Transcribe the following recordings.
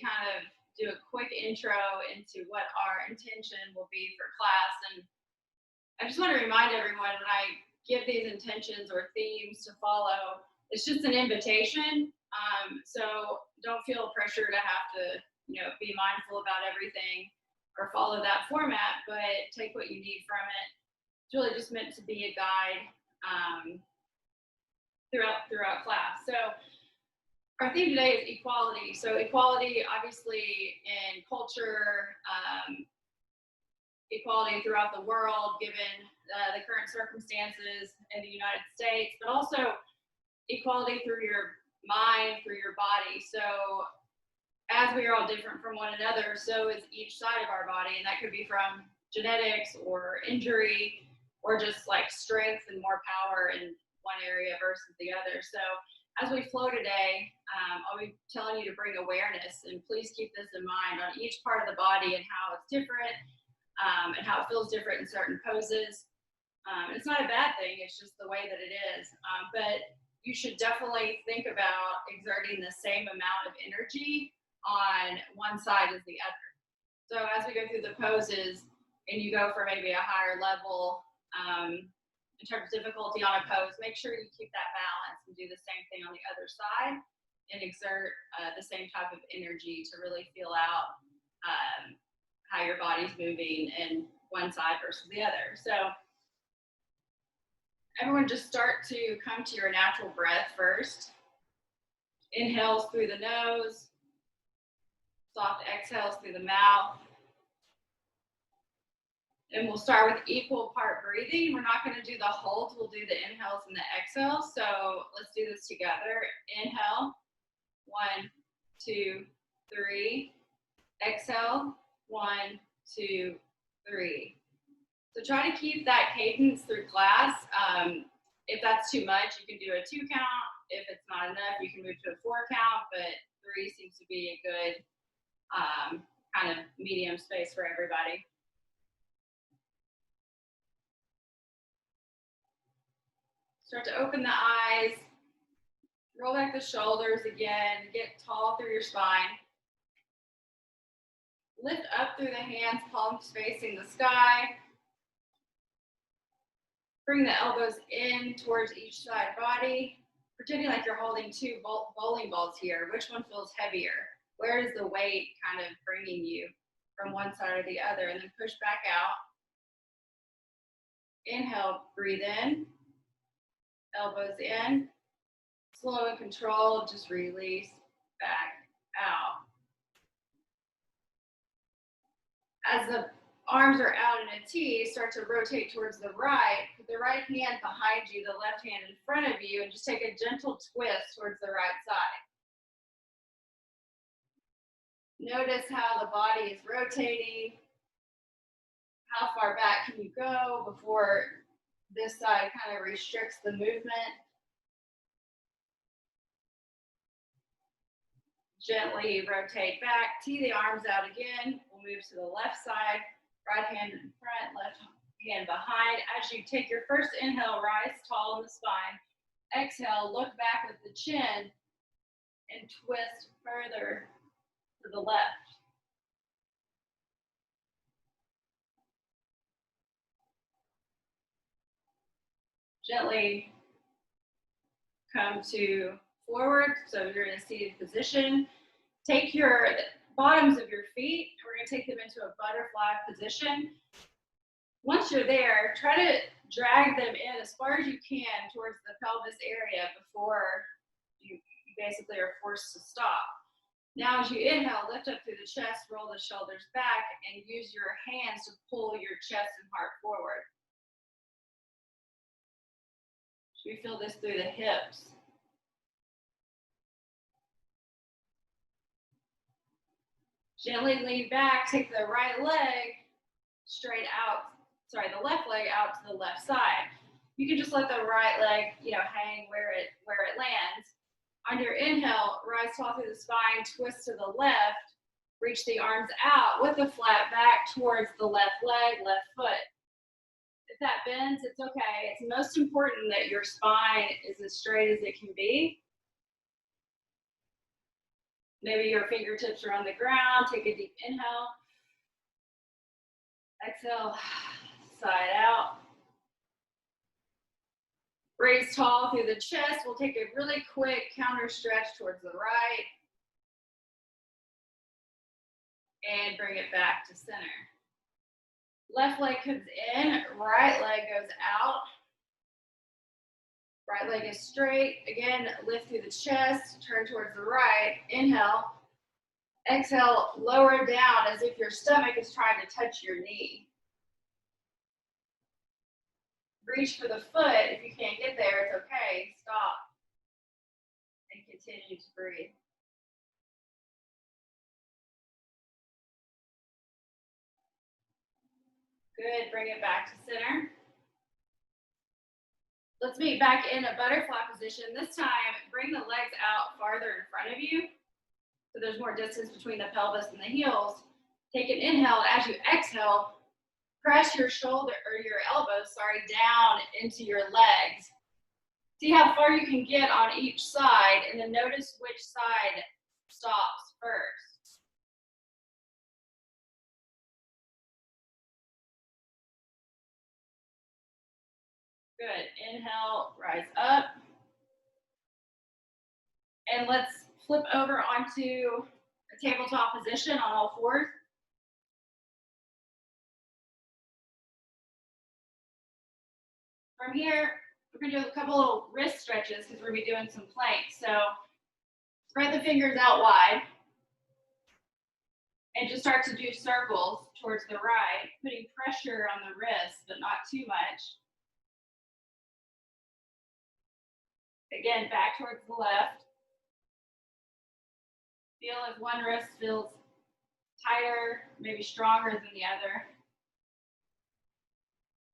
kind of do a quick intro into what our intention will be for class. And I just want to remind everyone when I give these intentions or themes to follow, it's just an invitation. So don't feel pressure to have to, be mindful about everything or follow that format, but take what you need from it. It's really just meant to be a guide throughout class. So our theme today is equality. So equality, obviously, in culture, equality throughout the world, given the current circumstances in the United States, but also equality through your mind, through your body. So as we are all different from one another, so is each side of our body, and that could be from genetics or injury or just like strength and more power in one area versus the other. So as we flow today, I'll be telling you to bring awareness, and please keep this in mind on each part of the body and how it's different and how it feels different in certain poses. It's not a bad thing, it's just the way that it is. But you should definitely think about exerting the same amount of energy on one side as the other. So as we go through the poses and you go for maybe a higher level in terms of difficulty on a pose, make sure you keep that balance and do the same thing on the other side and exert the same type of energy to really feel out how your body's moving in one side versus the other. So everyone just start to come to your natural breath first. Inhales through the nose, soft exhales through the mouth. And we'll start with equal part breathing. We're not going to do the holds, we'll do the inhales and the exhales. So let's do this together. Inhale, 1, 2, 3. Exhale, 1, 2, 3. So try to keep that cadence through class. If that's too much, you can do a 2 count. If it's not enough, you can move to a 4 count, but 3 seems to be a good kind of medium space for everybody. Start to open the eyes, roll back the shoulders again, get tall through your spine. Lift up through the hands, palms facing the sky. Bring the elbows in towards each side body, pretending like you're holding 2 bowling balls here. Which one feels heavier? Where is the weight kind of bringing you from one side or the other? And then push back out. Inhale, breathe in. Elbows in. Slow and controlled, just release back out. As the arms are out in a T, start to rotate towards the right. Put the right hand behind you, the left hand in front of you, and just take a gentle twist towards the right side. Notice how the body is rotating. How far back can you go before this side kind of restricts the movement? Gently rotate back, tee the arms out again. We'll move to the left side, right hand in front, left hand behind. As you take your first inhale, rise tall in the spine. Exhale, look back with the chin and twist further to the left. Gently come to forward, so you're in a seated position. Take your bottoms of your feet, we're going to take them into a butterfly position. Once you're there, try to drag them in as far as you can towards the pelvis area before you basically are forced to stop. Now, as you inhale, lift up through the chest, roll the shoulders back, and use your hands to pull your chest and heart forward. We feel this through the hips. Gently lean back, take the right leg straight out, the left leg out to the left side. You can just let the right leg, hang where it lands. On your inhale, rise tall through the spine, twist to the left, reach the arms out with a flat back towards the left leg, left foot. If that bends, it's okay. It's most important that your spine is as straight as it can be. Maybe your fingertips are on the ground. Take a deep inhale. Exhale, side out. Raise tall through the chest. We'll take a really quick counter stretch towards the right. And bring it back to center. Left leg comes in, right leg goes out. Right leg is straight. Again, lift through the chest, turn towards the right. Inhale. Exhale, lower down as if your stomach is trying to touch your knee. Reach for the foot. If you can't get there, it's okay. Stop. And continue to breathe. Good. Bring it back to center. Let's meet back in a butterfly position. This time, bring the legs out farther in front of you. So there's more distance between the pelvis and the heels. Take an inhale. As you exhale, press your shoulder or your elbows, down into your legs. See how far you can get on each side, and then notice which side stops first. Good. Inhale, rise up. And let's flip over onto a tabletop position on all fours. From here, we're going to do a couple little wrist stretches because we're going to be doing some planks. So spread the fingers out wide and just start to do circles towards the right, putting pressure on the wrist, but not too much. Again, back towards the left. Feel if one wrist feels tighter, maybe stronger than the other.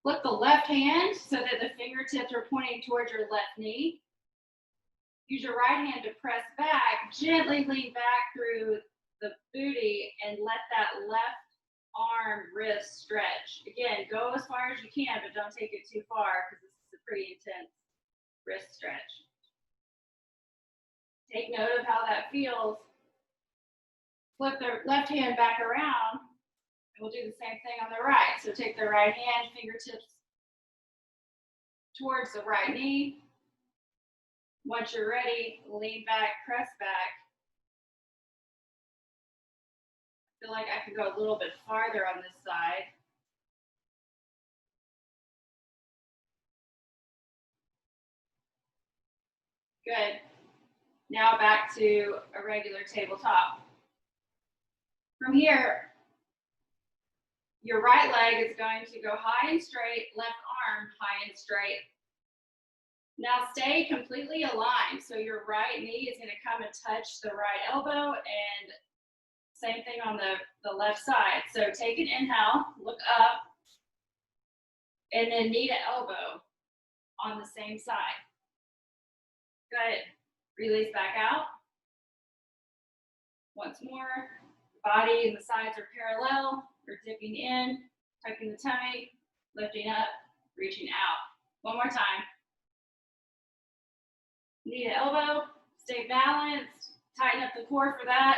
Flip the left hand so that the fingertips are pointing towards your left knee. Use your right hand to press back. Gently lean back through the booty and let that left arm wrist stretch. Again, go as far as you can, but don't take it too far because this is a pretty intense wrist stretch. Take note of how that feels. Flip the left hand back around. We'll do the same thing on the right. So take the right hand, fingertips towards the right knee. Once you're ready, lean back, press back. I feel like I can go a little bit farther on this side. Good. Now back to a regular tabletop. From here, your right leg is going to go high and straight, left arm high and straight. Now stay completely aligned. So your right knee is going to come and touch the right elbow, and same thing on the left side. So take an inhale, look up, and then knee to elbow on the same side. Good. Release back out. Once more, body and the sides are parallel. We're dipping in, tucking the tummy, lifting up, reaching out. One more time. Knee to elbow, stay balanced, tighten up the core for that.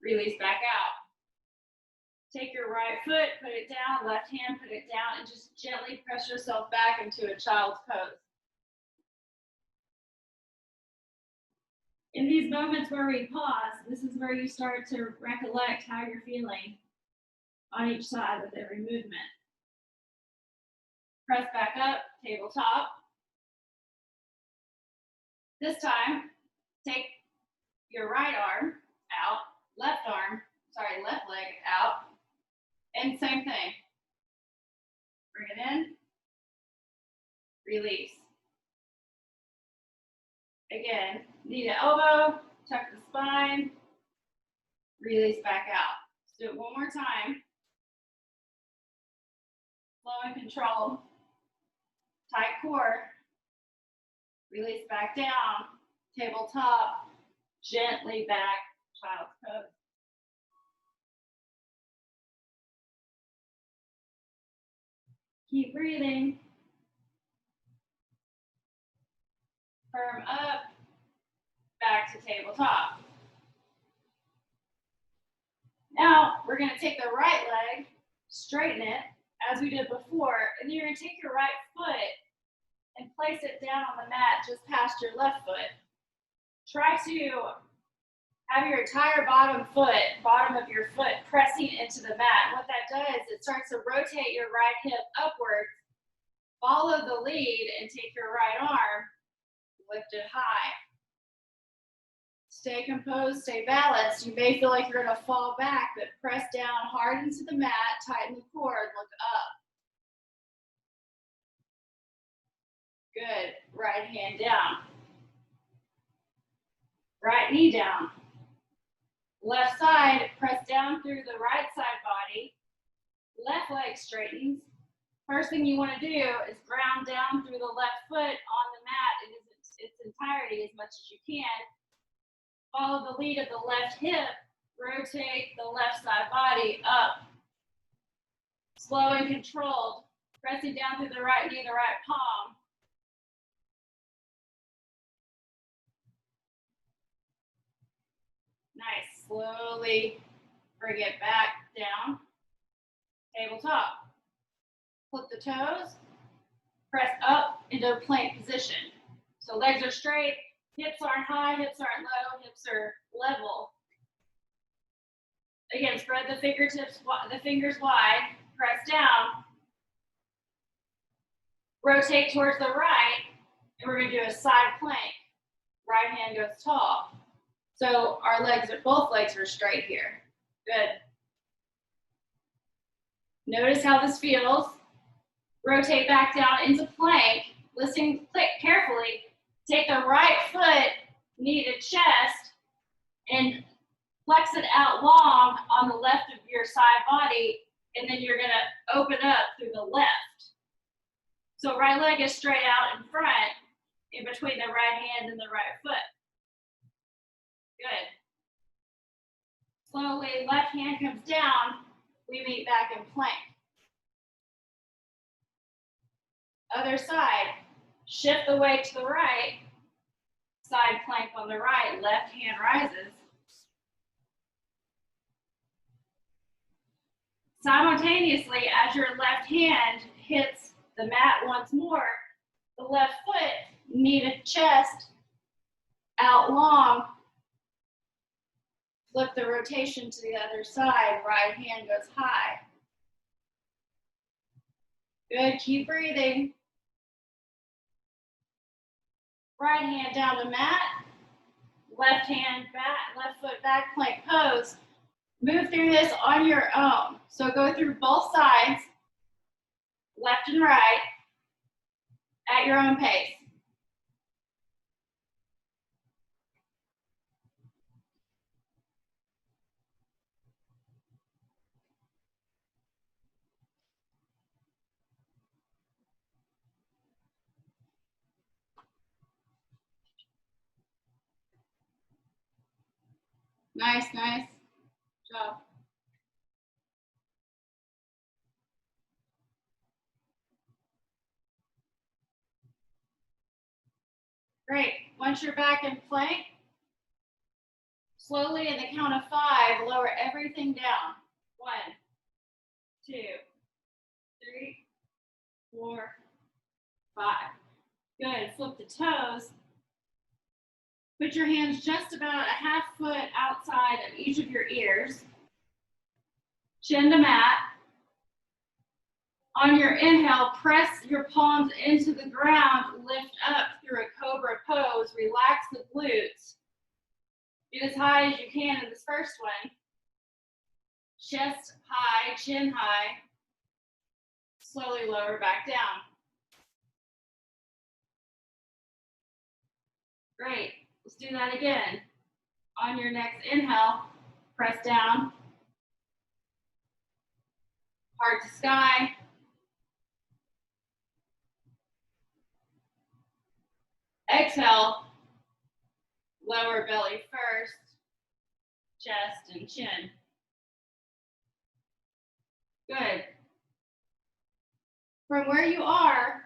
Release back out. Take your right foot, put it down, left hand, put it down, and just gently press yourself back into a child's pose. In these moments where we pause, this is where you start to recollect how you're feeling on each side with every movement. Press back up, tabletop. This time, take your right arm out, left leg out, and same thing. Bring it in, release. Again, knee to elbow, tuck the spine, release back out. Let's do it one more time. Slow and control. Tight core. Release back down. Tabletop. Gently back. Child's pose. Keep breathing. Firm up. Back to tabletop. Now we're gonna take the right leg, straighten it as we did before, and then you're gonna take your right foot and place it down on the mat just past your left foot. Try to have your entire bottom of your foot pressing into the mat. What that does, it starts to rotate your right hip upwards. Follow the lead and take your right arm, lift it high. Stay composed, stay balanced. You may feel like you're gonna fall back, but press down hard into the mat, tighten the core, and look up. Good, right hand down. Right knee down. Left side, press down through the right side body. Left leg straightens. First thing you want to do is ground down through the left foot on the mat in its entirety as much as you can. Follow the lead of the left hip. Rotate the left side body up. Slow and controlled. Pressing down through the right knee, the right palm. Nice. Slowly bring it back down. Tabletop. Flip the toes. Press up into a plank position. So legs are straight, hips aren't high, hips aren't low, hips are level. Again, spread the fingers wide, press down. Rotate towards the right, and we're gonna do a side plank. Right hand goes tall. So both legs are straight here. Good. Notice how this feels. Rotate back down into plank. Listen carefully. Take the right foot, knee to chest, and flex it out long on the left of your side body, and then you're gonna open up through the left. So right leg is straight out in front, in between the right hand and the right foot. Good. Slowly, left hand comes down, we meet back in plank. Other side, shift the weight to the right, side plank on the right, left hand rises. Simultaneously, as your left hand hits the mat once more, the left foot, knee to chest, out long. Flip the rotation to the other side, right hand goes high. Good, keep breathing. Right hand down the mat, left hand back, left foot back, plank pose. Move through this on your own. So go through both sides, left and right, at your own pace. Nice, nice job. Great. Once you're back in plank, slowly in the count of 5, lower everything down. 1, 2, 3, 4, 5. Good. Flip the toes. Put your hands just about a half foot outside of each of your ears. Chin to mat. On your inhale, press your palms into the ground, lift up through a cobra pose, relax the glutes. Get as high as you can in this first one. Chest high, chin high. Slowly lower back down. Great, let's do that again. On your next inhale, press down. Heart to sky. Exhale, lower belly first, chest and chin. Good. From where you are,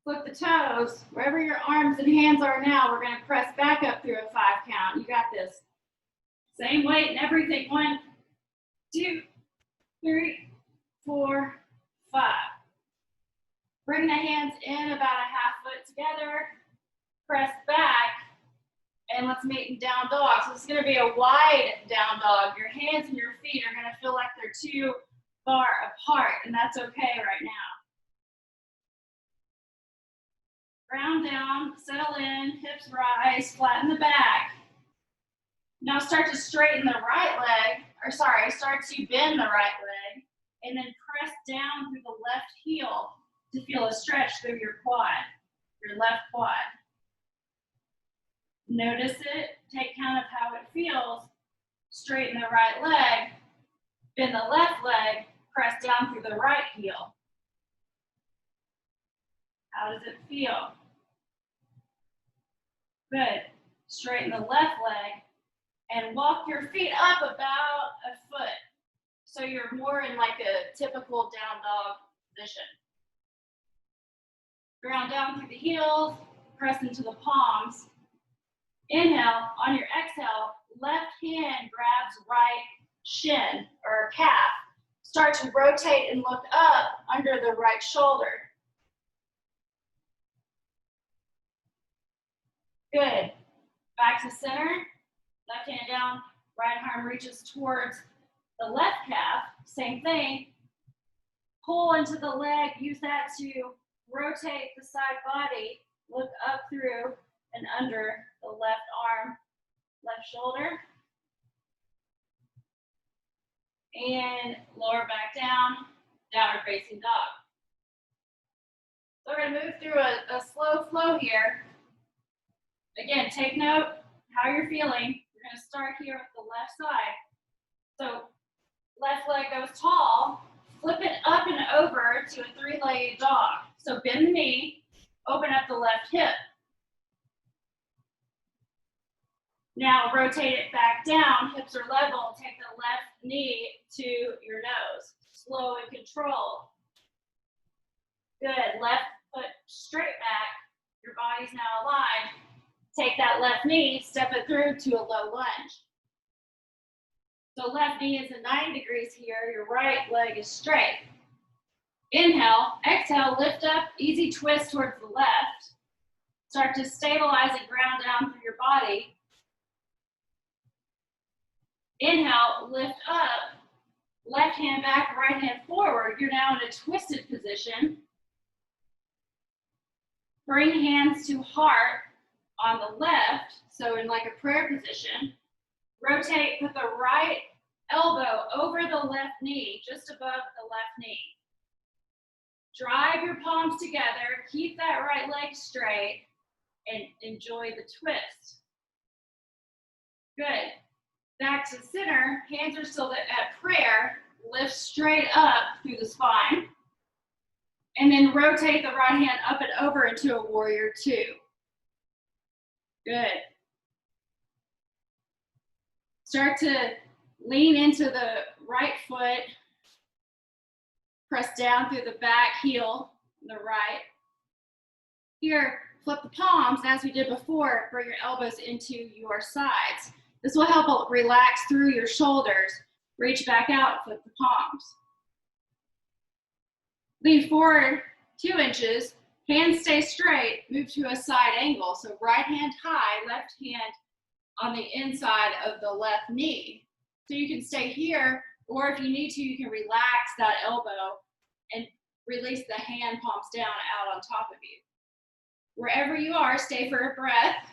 flip the toes. Wherever your arms and hands are now, we're going to press back up through a 5 count. You got this. Same weight and everything. 1, 2, 3, 4, 5. Bring the hands in about a half foot together. Press back. And let's meet in down dog. So this is going to be a wide down dog. Your hands and your feet are going to feel like they're too far apart, and that's okay right now. Ground down, settle in, hips rise, flatten the back. Now start to straighten the right leg, start to bend the right leg, and then press down through the left heel to feel a stretch through your quad, your left quad. Notice it, take count of how it feels. Straighten the right leg, bend the left leg, press down through the right heel. How does it feel? Good. Straighten the left leg and walk your feet up about a foot. So you're more in like a typical down dog position. Ground down through the heels, press into the palms. Inhale, on your exhale, left hand grabs right shin or calf. Start to rotate and look up under the right shoulder. Good. Back to center, left hand down, right arm reaches towards the left calf. Same thing. Pull into the leg, use that to rotate the side body, look up through and under the left arm, left shoulder. And lower back down, downward facing dog. So we're gonna move through a slow flow here. Again, take note how you're feeling. We're gonna start here with the left side. So left leg goes tall, flip it up and over to a three-legged dog. So bend the knee, open up the left hip. Now rotate it back down, hips are level, take the left knee to your nose. Slow and controlled. Good, left foot straight back, your body's now aligned. Take that left knee, step it through to a low lunge. So left knee is at 90 degrees here, your right leg is straight. Inhale, exhale, lift up, easy twist towards the left. Start to stabilize and ground down through your body. Inhale, lift up, left hand back, right hand forward. You're now in a twisted position. Bring hands to heart on the left, so in like a prayer position. Rotate, put the right elbow over the left knee, just above the left knee. Drive your palms together, keep that right leg straight, and enjoy the twist. Good. Back to center, hands are still at prayer, lift straight up through the spine, and then rotate the right hand up and over into a warrior two. Good. Start to lean into the right foot, press down through the back heel, the right. Here, flip the palms, as we did before, bring your elbows into your sides. This will help relax through your shoulders. Reach back out, flip the palms. Lean forward 2 inches, hands stay straight, move to a side angle. So right hand high, left hand on the inside of the left knee. So you can stay here, or if you need to, you can relax that elbow and release the hand palms down out on top of you. Wherever you are, stay for a breath.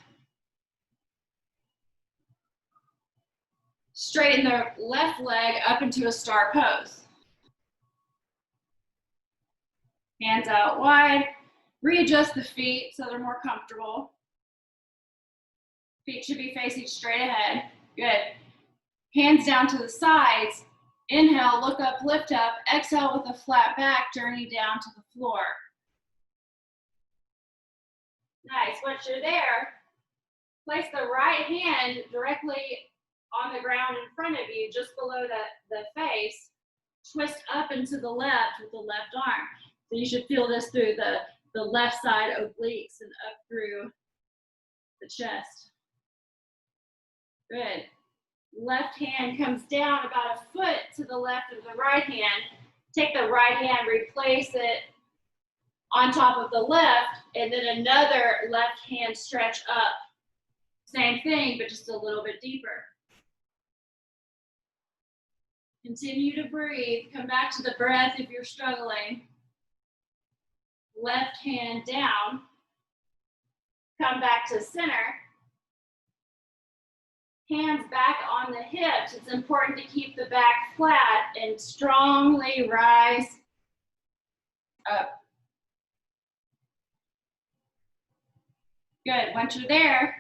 Straighten the left leg up into a star pose. Hands out wide. Readjust the feet so they're more comfortable. Feet should be facing straight ahead. Good. Hands down to the sides. Inhale, look up, lift up. Exhale with a flat back, journey down to the floor. Nice. Once you're there, place the right hand directly on the ground in front of you, just below the face. Twist up into the left with the left arm. So you should feel this through the left side obliques and up through the chest. Good. Left hand comes down about a foot to the left of the right hand. Take the right hand, replace it on top of the left, and then another left hand stretch up. Same thing, but just a little bit deeper. Continue to breathe. Come back to the breath if you're struggling. Left hand down. Come back to center. Hands back on the hips. It's important to keep the back flat and strongly rise up. Good. Once you're there,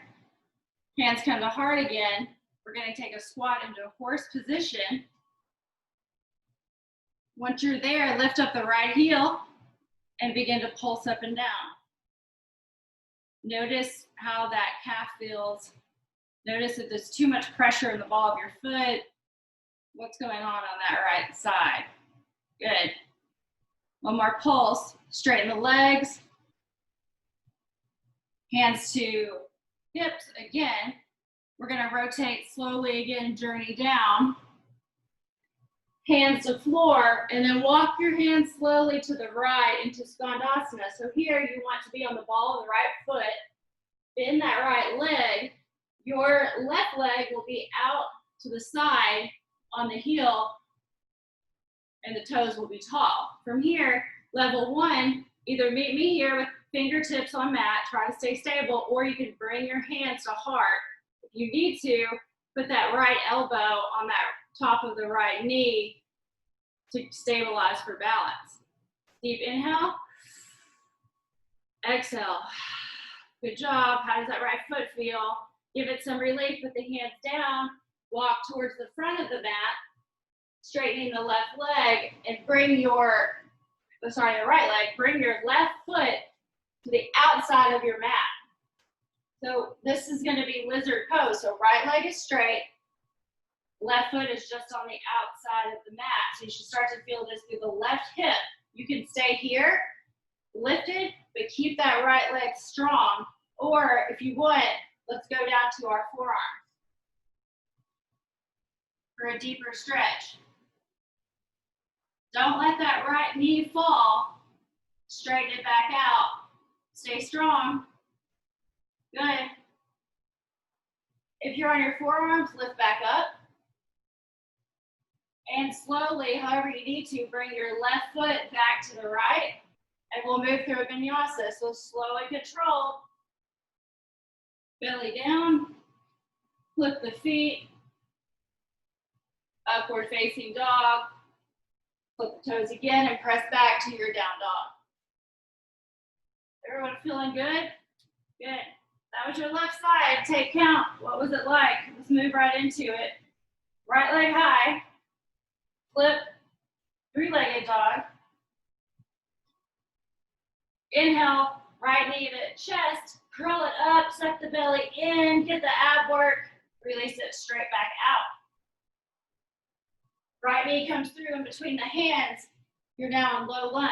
hands come to heart again. We're going to take a squat into a horse position. Once you're there, lift up the right heel and begin to pulse up and down. Notice how that calf feels. Notice if there's too much pressure in the ball of your foot. What's going on that right side? Good. One more pulse. Straighten the legs. Hands to hips again. We're going to rotate slowly again, journey down. Hands to floor, and then walk your hands slowly to the right into Skandasana. So here you want to be on the ball of the right foot. Bend that right leg. Your left leg will be out to the side on the heel, and the toes will be tall. From here, level one, either meet me here with fingertips on mat, try to stay stable, or you can bring your hands to heart. If you need to, put that right elbow on that top of the right knee to stabilize for balance. Deep inhale. Exhale. Good job. How does that right foot feel? Give it some relief. Put the hands down. Walk towards the front of the mat, straightening the left leg, and bring the right leg. Bring your left foot to the outside of your mat. So this is going to be lizard pose. So right leg is straight. Left foot is just on the outside of the mat. So you should start to feel this through the left hip. You can stay here, lifted, but keep that right leg strong. Or if you want, let's go down to our forearms for a deeper stretch. Don't let that right knee fall. Straighten it back out. Stay strong. Good. If you're on your forearms, lift back up. And slowly, however you need to, bring your left foot back to the right. And we'll move through a vinyasa. So slow and controlled. Belly down. Flip the feet. Upward facing dog. Flip the toes again and press back to your down dog. Everyone feeling good? Good. That was your left side. Take count. What was it like? Let's move right into it. Right leg high. Flip. Three-legged dog. Inhale. Right knee to chest. Curl it up. Suck the belly in. Get the ab work. Release it straight back out. Right knee comes through in between the hands. You're now in low lunge.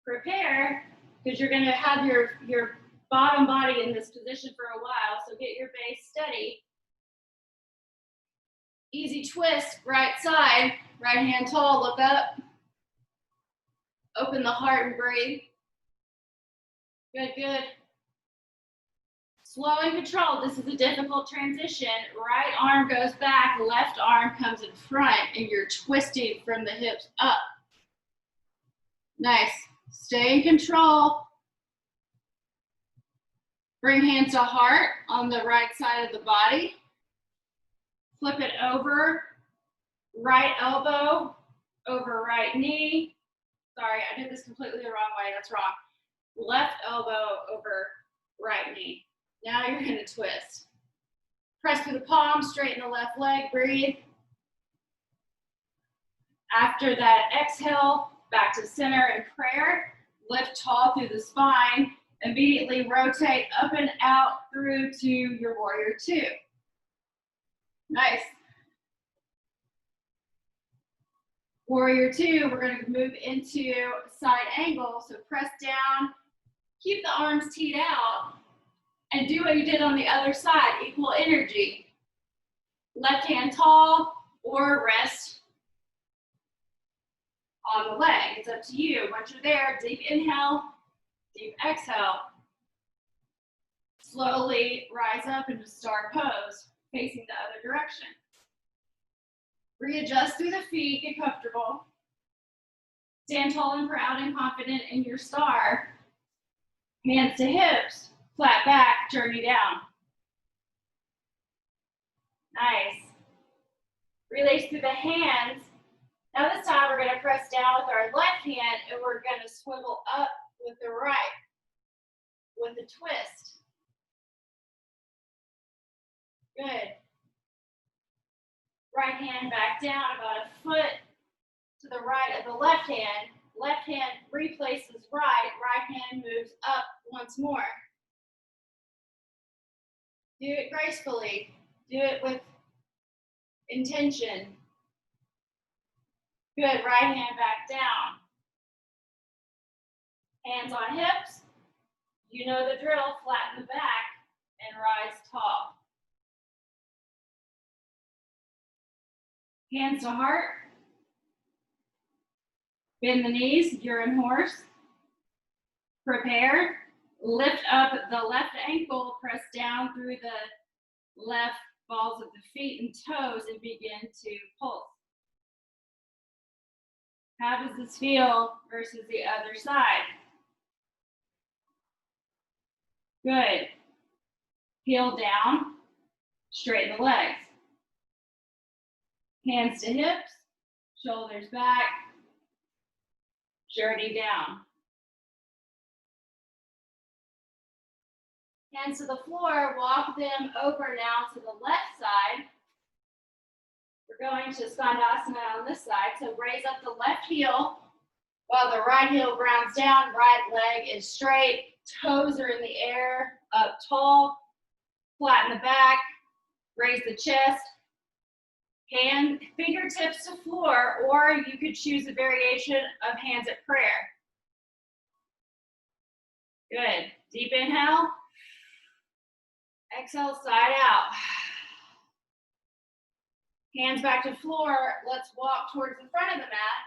Prepare, because you're going to have your bottom body in this position for a while, so get your base steady. Easy twist, right side, right hand tall, look up. Open the heart and breathe. Good, good. Slow and controlled. This is a difficult transition. Right arm goes back, left arm comes in front, and you're twisting from the hips up. Nice. Stay in control. Bring hands to heart on the right side of the body. Flip it over. Right elbow over right knee. Sorry, I did this completely the wrong way. That's wrong. Left elbow over right knee. Now you're going to twist. Press through the palms, straighten the left leg, breathe. After that exhale, back to center in prayer. Lift tall through the spine. Immediately rotate up and out through to your warrior two. Nice. Warrior two, we're going to move into side angle. So press down, keep the arms teed out, And do what you did on the other side, equal energy. Left hand tall or rest on the leg. It's up to you. Once you're there, deep inhale, deep exhale. Slowly rise up into star pose, facing the other direction. Readjust through the feet, get comfortable. Stand tall and proud and confident in your star. Hands to hips, flat back, journey down. Nice. Release through the hands. Now this time we're going to press down with our left hand and we're going to swivel up with the right with a twist. Good. Right hand back down about a foot to the right of the left hand. Left hand replaces right. Right hand moves up once more. Do it gracefully. Do it with intention. Good. Right hand back down. Hands on hips. You know the drill. Flatten the back and rise tall. Hands to heart. Bend the knees, you're in horse. Prepare. Lift up the left ankle, press down through the left balls of the feet and toes and begin to pulse. How does this feel versus the other side? Good. Heel down, straighten the legs. Hands to hips, shoulders back, journey down. Hands to the floor, walk them over now to the left side. We're going to Skandasana on this side, so raise up the left heel while the right heel grounds down, right leg is straight, toes are in the air, up tall, flatten the back, raise the chest. Hand, fingertips to floor, or you could choose a variation of hands at prayer. Good. Deep inhale. Exhale, side out. Hands back to floor. Let's walk towards the front of the mat,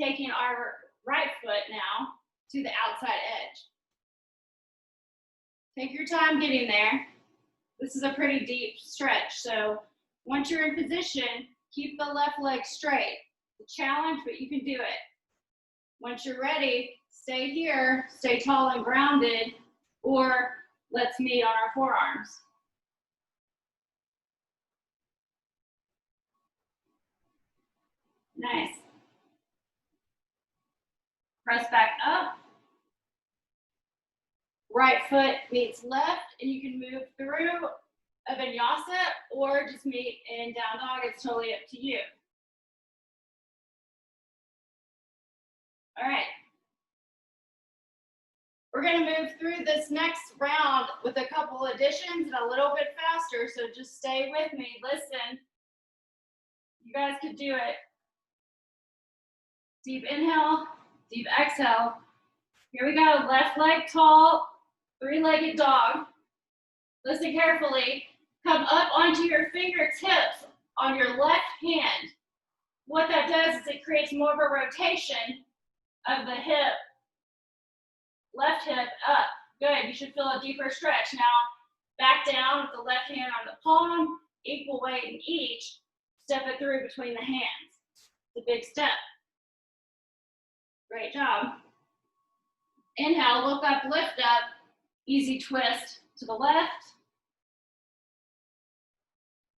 taking our right foot now to the outside edge. Take your time getting there. This is a pretty deep stretch, so once you're in position, keep the left leg straight. It's a challenge, but you can do it. Once you're ready, stay here, stay tall and grounded, or let's meet on our forearms. Nice. Press back up. Right foot meets left, and you can move through a vinyasa or just meet in down dog. It's totally up to you. All right. We're going to move through this next round with a couple additions and a little bit faster, so just stay with me. Listen. You guys could do it. Deep inhale, deep exhale. Here we go. Left leg tall, three-legged dog. Listen carefully. Come up onto your fingertips on your left hand. What that does is it creates more of a rotation of the hip, left hip up. Good, you should feel a deeper stretch. Now, back down with the left hand on the palm, equal weight in each. Step it through between the hands. It's a big step. Great job. Inhale, look up, lift up, easy twist to the left.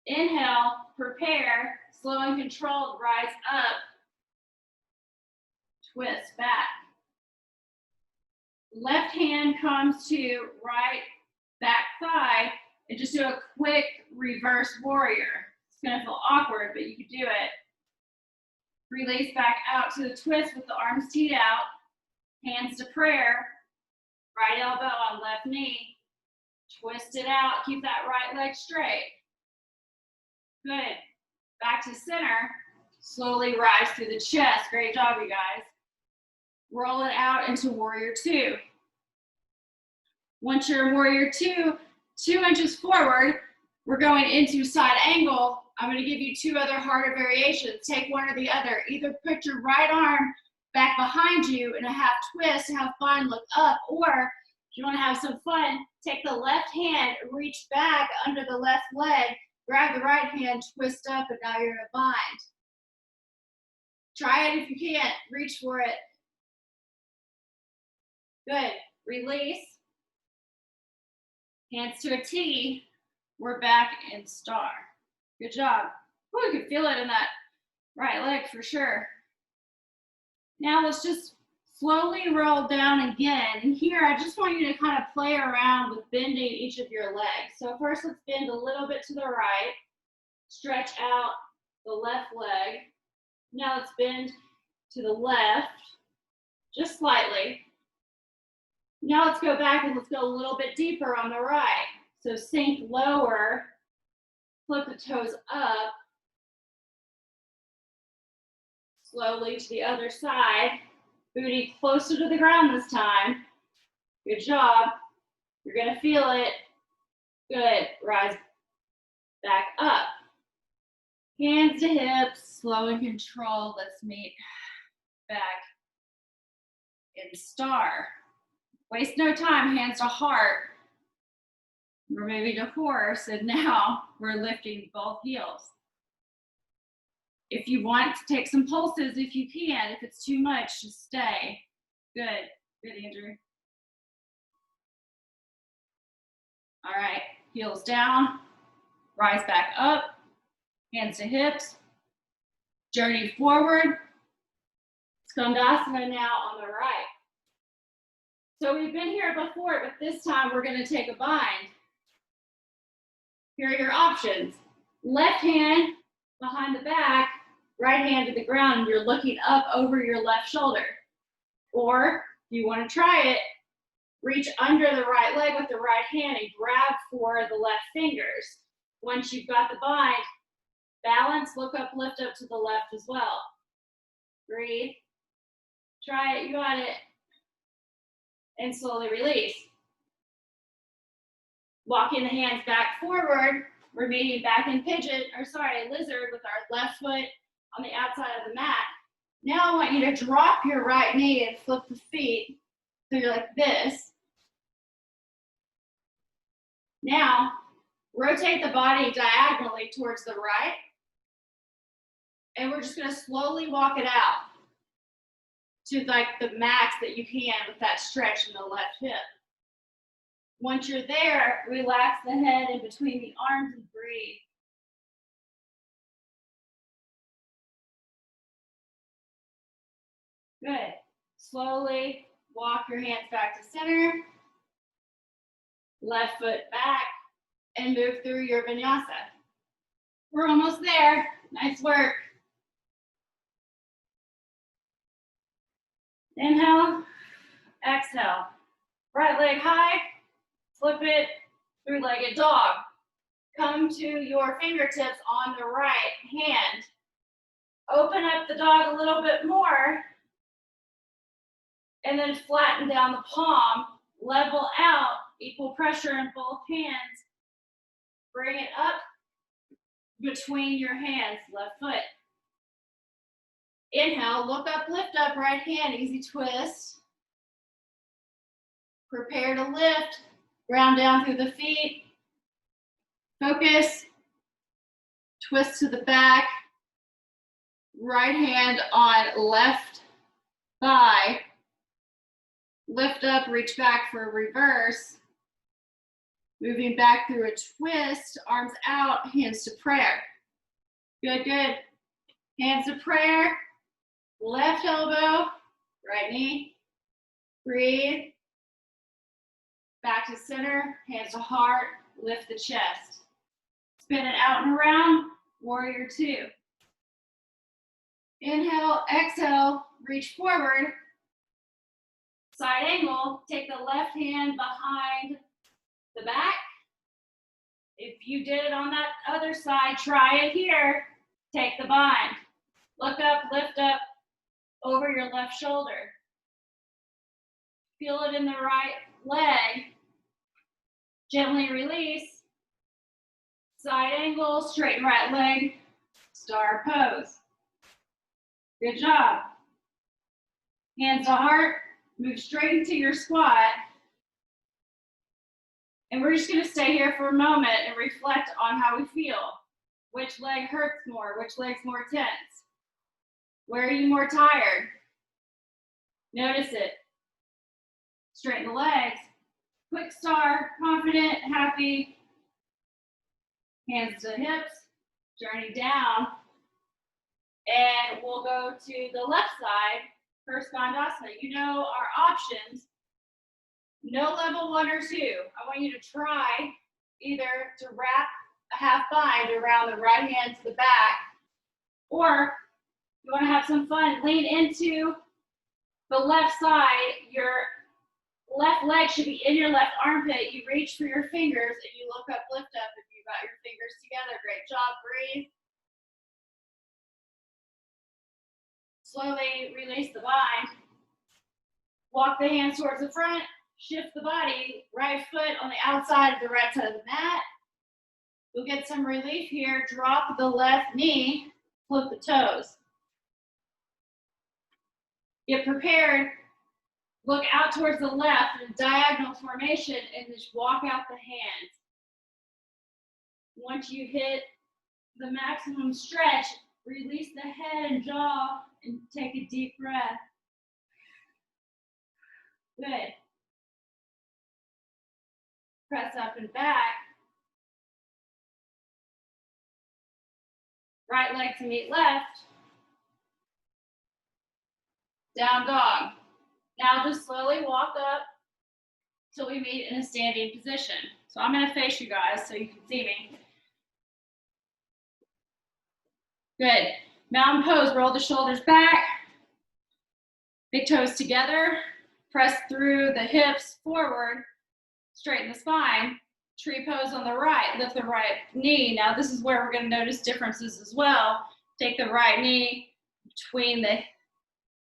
Inhale, prepare, slow and controlled, rise up, twist back. Left hand comes to right back thigh, and just do a quick reverse warrior. It's gonna feel awkward, but you can do it. Release back out to the twist with the arms teed out, hands to prayer, right elbow on left knee, twist it out, keep that right leg straight. Good. Back to center. Slowly rise through the chest. Great job, you guys. Roll it out into warrior two. Once you're in warrior two, 2 inches forward, we're going into side angle. I'm going to give you 2 other harder variations. Take one or the other. Either put your right arm back behind you in a half twist, have fun, look up, or if you want to have some fun, take the left hand, reach back under the left leg, grab the right hand, twist up, and now you're in a bind. Try it if you can't. Reach for it. Good. Release. Hands to a T. We're back in star. Good job. Oh, you can feel it in that right leg for sure. Now let's just slowly roll down again. And here, I just want you to kind of play around with bending each of your legs. So first, let's bend a little bit to the right. Stretch out the left leg. Now let's bend to the left, just slightly. Now let's go back and let's go a little bit deeper on the right. So sink lower, flip the toes up, slowly to the other side. Booty closer to the ground this time. Good job. You're gonna feel it. Good. Rise back up. Hands to hips, slow and controlled. Let's meet back in star. Waste no time, hands to heart. We're moving to horse, and now we're lifting both heels. If you want to take some pulses, if you can. If it's too much, just stay. Good. Good, Andrew. All right, heels down, rise back up, hands to hips, journey forward. Skandasana now on the right. So we've been here before, but this time we're going to take a bind. Here are your options. Left hand behind the back, right hand to the ground, and you're looking up over your left shoulder. Or if you want to try it, reach under the right leg with the right hand and grab for the left fingers. Once you've got the bind, balance, look up, lift up to the left as well. Breathe. Try it, you got it. And slowly release. Walking the hands back forward, we're meeting back in lizard with our left foot on the outside of the mat. Now I want you to drop your right knee and flip the feet. So you're like this. Now, rotate the body diagonally towards the right. And we're just gonna slowly walk it out to like the max that you can with that stretch in the left hip. Once you're there, relax the head in between the arms and breathe. Good. Slowly walk your hands back to center. Left foot back and move through your vinyasa. We're almost there. Nice work. Inhale, exhale. Right leg high, flip it, three-legged dog. Come to your fingertips on the right hand. Open up the dog a little bit more, and then flatten down the palm, level out, equal pressure in both hands. Bring it up between your hands, left foot. Inhale, look up, lift up, right hand, easy twist. Prepare to lift, ground down through the feet. Focus, twist to the back. Right hand on left thigh. Lift up, reach back for a reverse. Moving back through a twist, arms out, hands to prayer. Good, good. Hands to prayer. Left elbow, right knee. Breathe. Back to center, hands to heart, lift the chest. Spin it out and around, warrior two. Inhale, exhale, reach forward. Side angle, take the left hand behind the back. If you did it on that other side, try it here. Take the bind. Look up, lift up over your left shoulder. Feel it in the right leg. Gently release. Side angle, straighten right leg, star pose. Good job. Hands to heart, move straight into your squat. And we're just gonna stay here for a moment and reflect on how we feel. Which leg hurts more? Which leg's more tense? Where are you more tired? Notice it. Straighten the legs. Quick star, confident, happy. Hands to hips, journey down. And we'll go to the left side for Skandasana. You know our options. No level 1 or 2. I want you to try either to wrap a half bind around the right hand to the back, or you want to have some fun, lean into the left side. Your left leg should be in your left armpit. You reach for your fingers and you look up, lift up if you got your fingers together. Great job, breathe. Slowly release the bind. Walk the hands towards the front. Shift the body, right foot on the outside of the right side of the mat. You'll get some relief here. Drop the left knee, flip the toes. Get prepared. Look out towards the left in a diagonal formation and just walk out the hands. Once you hit the maximum stretch, release the head and jaw and take a deep breath. Good. Press up and back. Right leg to meet left. Down dog. Now just slowly walk up till we meet in a standing position. So I'm gonna face you guys so you can see me. Good. Mountain pose, roll the shoulders back. Big toes together. Press through the hips forward. Straighten the spine. Tree pose on the right. Lift the right knee. Now this is where we're going to notice differences as well. Take the right knee between the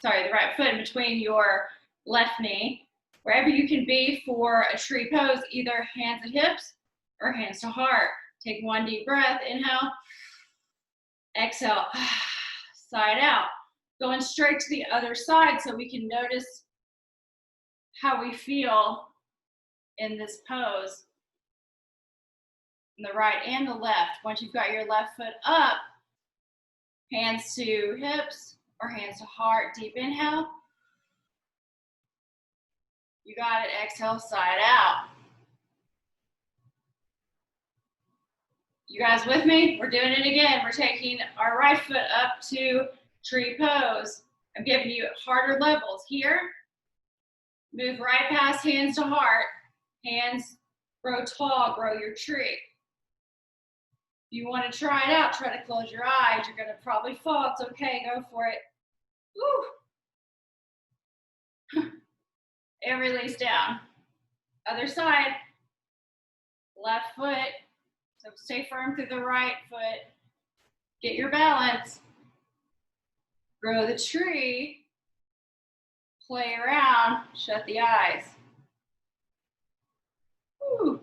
right foot in between your left knee. Wherever you can be for a tree pose, either hands at hips or hands to heart. Take one deep breath. Inhale. Exhale. Side out. Going straight to the other side so we can notice how we feel in this pose, in the right and the left. Once you've got your left foot up, hands to hips or hands to heart, deep inhale. You got it, exhale, side out. You guys with me? We're doing it again. We're taking our right foot up to tree pose. I'm giving you harder levels here. Move right past hands to heart. Hands grow tall, grow your tree. If you want to try it out, try to close your eyes. You're going to probably fall. It's okay. Go for it. Woo. And release down. Other side. Left foot. So stay firm through the right foot. Get your balance. Grow the tree. Play around. Shut the eyes. Woo.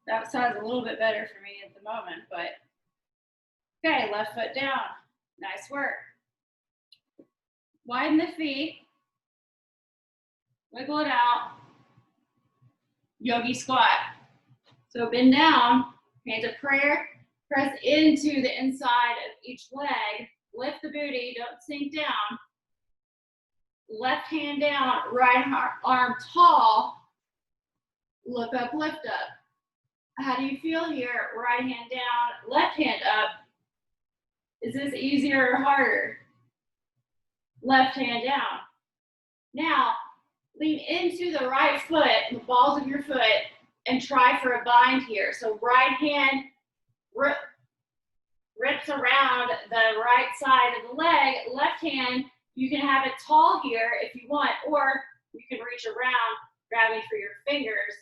That sounds a little bit better for me at the moment, but okay, left foot down. Nice work. Widen the feet. Wiggle it out. Yogi squat. So bend down, hands of prayer. Press into the inside of each leg. Lift the booty, don't sink down. Left hand down, right arm tall. Look up, lift up. How do you feel here? Right hand down, left hand up. Is this easier or harder? Left hand down. Now, lean into the right foot, the balls of your foot, and try for a bind here. So right hand rips around the right side of the leg. Left hand, you can have it tall here if you want, or you can reach around, grabbing for your fingers,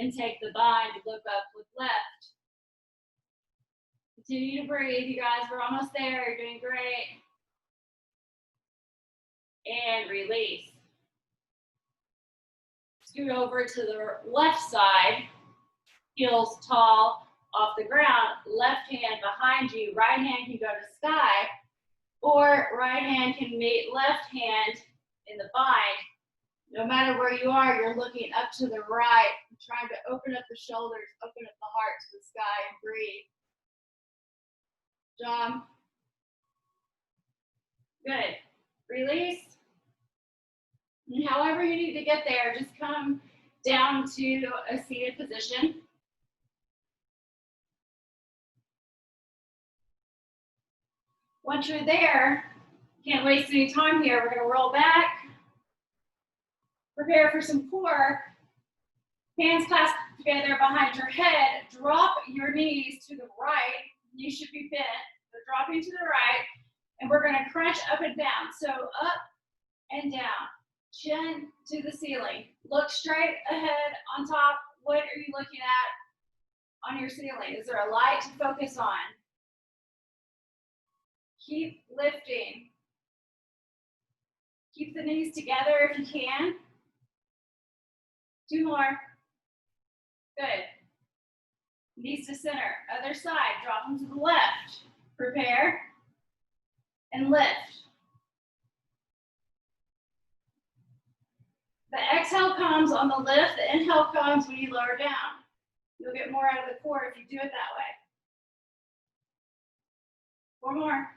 and take the bind, look up, look left. Continue to breathe, you guys. We're almost there. You're doing great. And release. Scoot over to the left side. heels tall off the ground, left hand behind you, right hand can go to sky, or right hand can meet left hand in the bind. No matter where you are, you're looking up to the right, trying to open up the shoulders, open up the heart to the sky, and breathe. Jump. Good. Release. And however you need to get there, just come down to a seated position. Once you're there, can't waste any time here. We're going to roll back. Prepare for some core. Hands clasped together behind your head. Drop your knees to the right. Knees should be bent. They're dropping to the right. And we're going to crunch up and down. So up and down. Chin to the ceiling. Look straight ahead on top. What are you looking at on your ceiling? Is there a light to focus on? Keep lifting. Keep the knees together if you can. 2 more. Good. Knees to center. Other side. Drop them to the left. Prepare. And lift. The exhale comes on the lift. The inhale comes when you lower down. You'll get more out of the core if you do it that way. 4 more.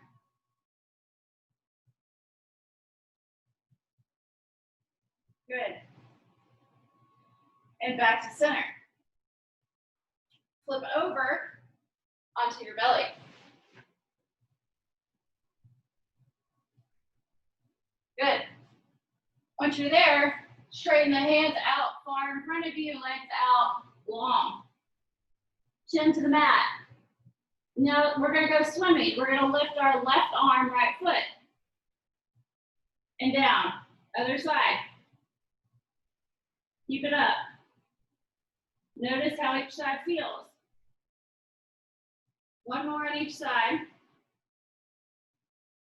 Good. And back to center. Flip over onto your belly. Good. Once you're there, straighten the hands out far in front of you, legs out long. Chin to the mat. Now we're going to go swimming. We're going to lift our left arm, right foot. And down. Other side. Keep it up. Notice how each side feels. 1 more on each side.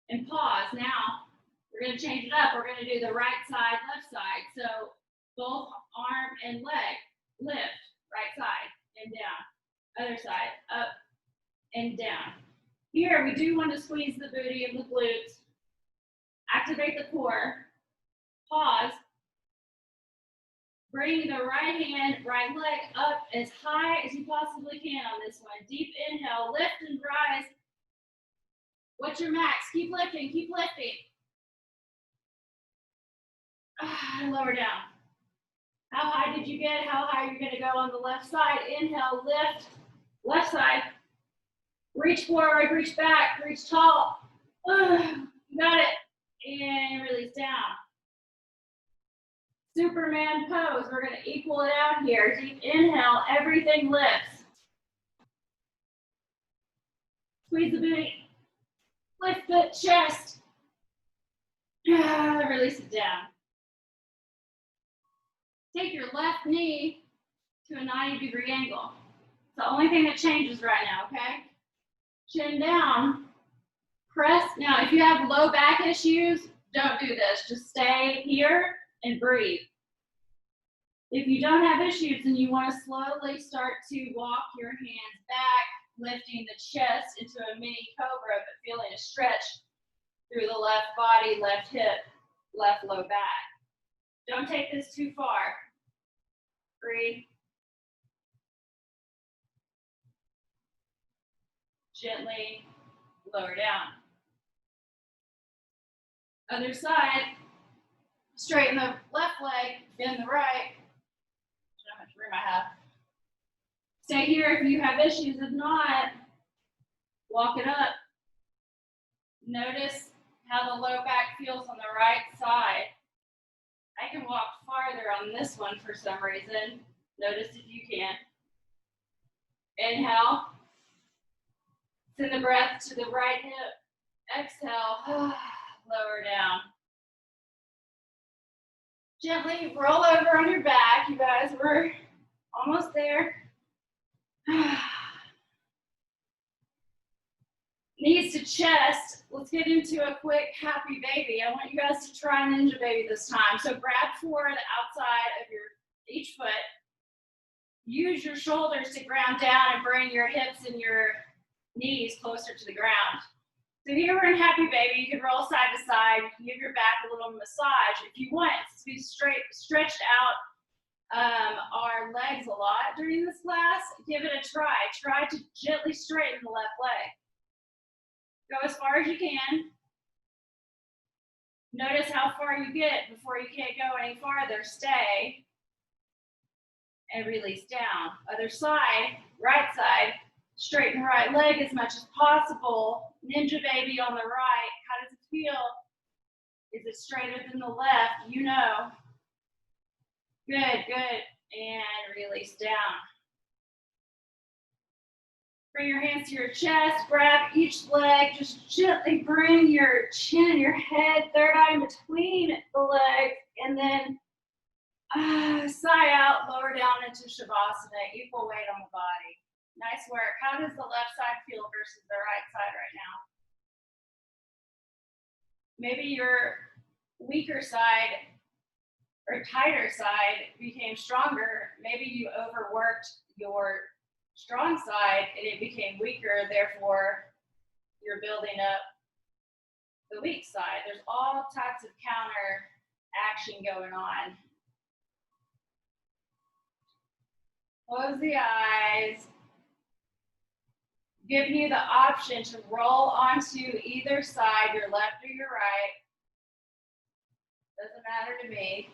And pause. Now, we're going to change it up. We're going to do the right side, left side. So both arm and leg. Lift. Right side and down. Other side. Up and down. Here, we do want to squeeze the booty and the glutes. Activate the core. Pause. Bring the right hand, right leg up as high as you possibly can on this one. Deep inhale, lift and rise. What's your max? Keep lifting, keep lifting. Lower down. How high did you get? How high are you going to go on the left side? Inhale, lift. Left side. Reach forward, reach back, reach tall. You got it. And release down. Superman pose. We're going to equal it out here. Deep inhale, everything lifts. Squeeze the booty. Lift the chest. Release it down. Take your left knee to a 90-degree angle. It's the only thing that changes right now, okay? Chin down. Press. Now, if you have low back issues, don't do this. Just stay here and breathe. If you don't have issues and you want to slowly start to walk your hands back, lifting the chest into a mini cobra, but feeling a stretch through the left body, left hip, left low back. Don't take this too far. Breathe. Gently lower down. Other side. Straighten the left leg, bend the right. I don't know how much room I have. Stay here if you have issues. If not, walk it up. Notice how the low back feels on the right side. I can walk farther on this one for some reason. Notice if you can. Inhale. Send the breath to the right hip. Exhale. Lower down. Gently roll over on your back. You guys, we're almost there. Knees to chest. Let's get into a quick happy baby. I want you guys to try ninja baby this time. So grab for the outside of your each foot. use your shoulders to ground down and bring your hips and your knees closer to the ground. So here we're in happy baby. You can roll side to side. You can give your back a little massage if you want. Since we stretched out our legs a lot during this class, give it a try. Try to gently straighten the left leg. Go as far as you can. Notice how far you get before you can't go any farther. Stay and release down. Other side, right side. Straighten right leg as much as possible. Ninja baby on the right. How does it feel? Is it straighter than the left? You know. Good, good. And release down. Bring your hands to your chest. Grab each leg. Just gently bring your chin and your head, third eye in between the legs. And then sigh out, lower down into Shavasana. Equal weight on the body. Nice work. How does the left side feel versus the right side right now? Maybe your weaker side or tighter side became stronger. Maybe you overworked your strong side and it became weaker. Therefore, you're building up the weak side. There's all types of counter action going on. Close the eyes. Giving you the option to roll onto either side, your left or your right. Doesn't matter to me.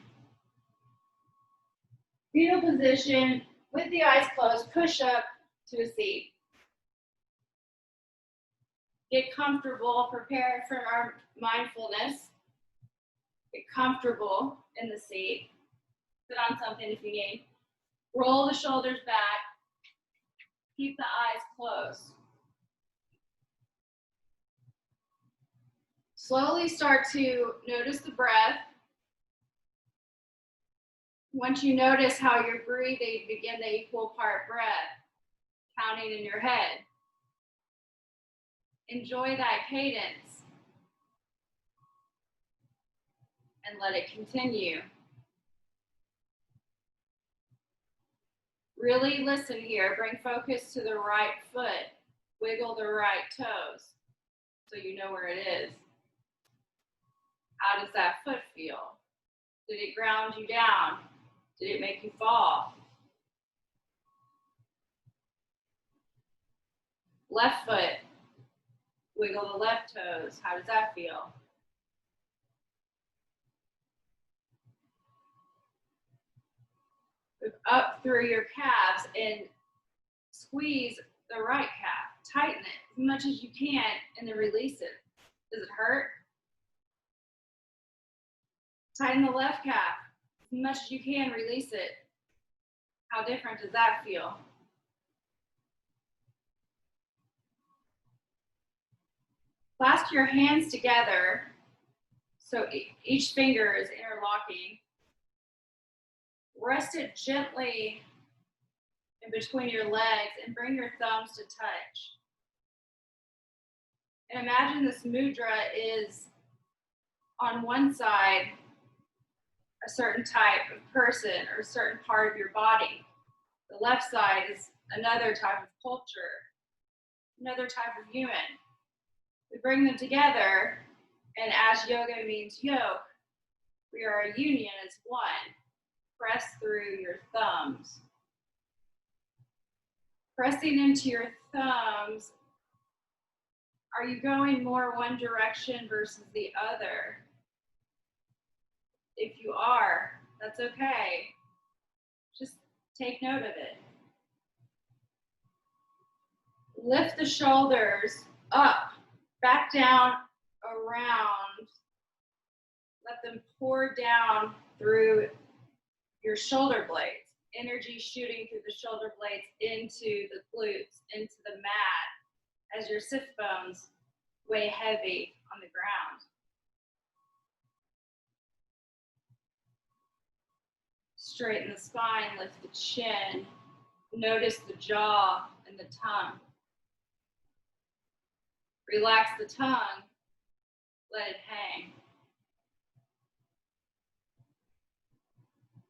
Fetal position with the eyes closed, push up to a seat. Get comfortable, prepare for our mindfulness. Get comfortable in the seat. Sit on something if you need. Roll the shoulders back. Keep the eyes closed. Slowly start to notice the breath. Once you notice how you're breathing, begin the equal part breath, counting in your head. Enjoy that cadence and let it continue. Really listen here. Bring focus to the right foot. Wiggle the right toes so you know where it is. How does that foot feel? Did it ground you down? Did it make you fall? Left foot. Wiggle the left toes. How does that feel? Move up through your calves and squeeze the right calf. Tighten it as much as you can and then release it. Does it hurt? Tighten the left calf as much as you can, release it. How different does that feel? Clasp your hands together so each finger is interlocking. Rest it gently in between your legs and bring your thumbs to touch. And imagine this mudra is on one side a certain type of person or a certain part of your body. The left side is another type of culture, another type of human. We bring them together, and as yoga means yoke, we are a union as one. Press through your thumbs. Pressing into your thumbs, are you going more one direction versus the other? If you are, that's okay. Just take note of it. Lift the shoulders up, back down, around. Let them pour down through your shoulder blades. Energy shooting through the shoulder blades into the glutes, into the mat, as your sit bones weigh heavy on the ground. Straighten the spine, lift the chin. Notice the jaw and the tongue. Relax the tongue, let it hang.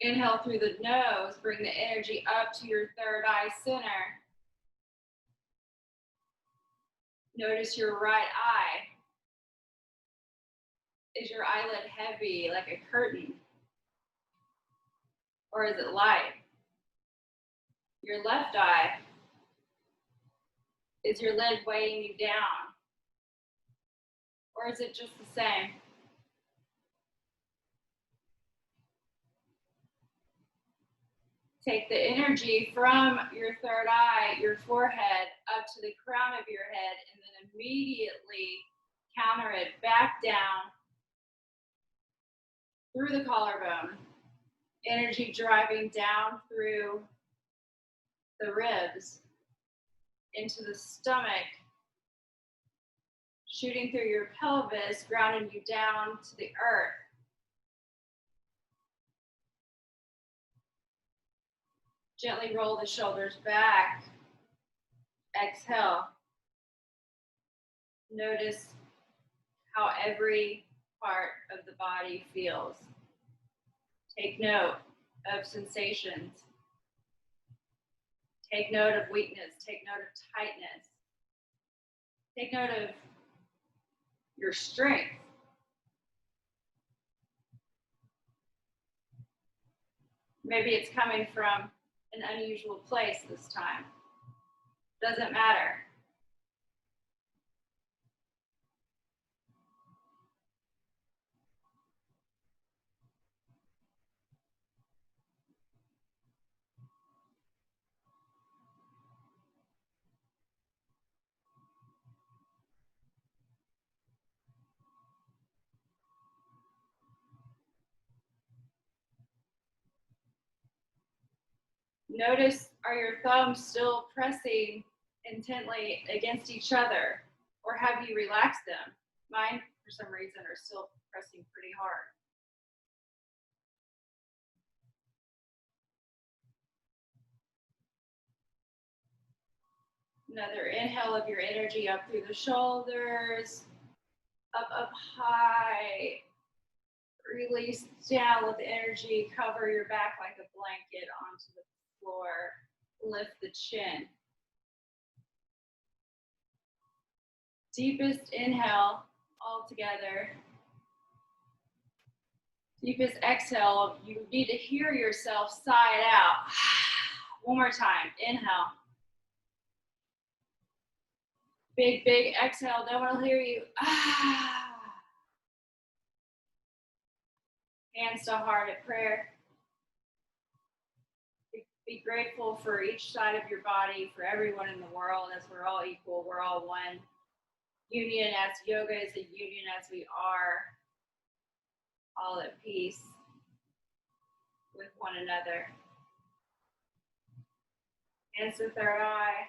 Inhale through the nose, bring the energy up to your third eye center. Notice your right eye. Is your eyelid heavy like a curtain? Or is it light? Your left eye. Is your lid weighing you down? Or is it just the same? Take the energy from your third eye, your forehead, up to the crown of your head, and then immediately counter it back down through the collarbone. Energy driving down through the ribs, into the stomach, shooting through your pelvis, grounding you down to the earth. Gently roll the shoulders back. Exhale. Notice how every part of the body feels. Take note of sensations. Take note of weakness. Take note of tightness. Take note of your strength. Maybe it's coming from an unusual place this time. Doesn't matter. Notice, are your thumbs still pressing intently against each other, or have you relaxed them? Mine, for some reason, are still pressing pretty hard. Another inhale of your energy up through the shoulders, up high. Release down with energy, cover your back like a blanket onto the floor. Lift the chin. Deepest inhale all together. Deepest exhale, you need to hear yourself sigh it out. One more time, inhale. Big, big exhale, no one will hear you. Hands to heart at prayer. Be grateful for each side of your body, for everyone in the world, as we're all equal, we're all one. Union, as yoga is a union, as we are all at peace with one another. Hands to third eye.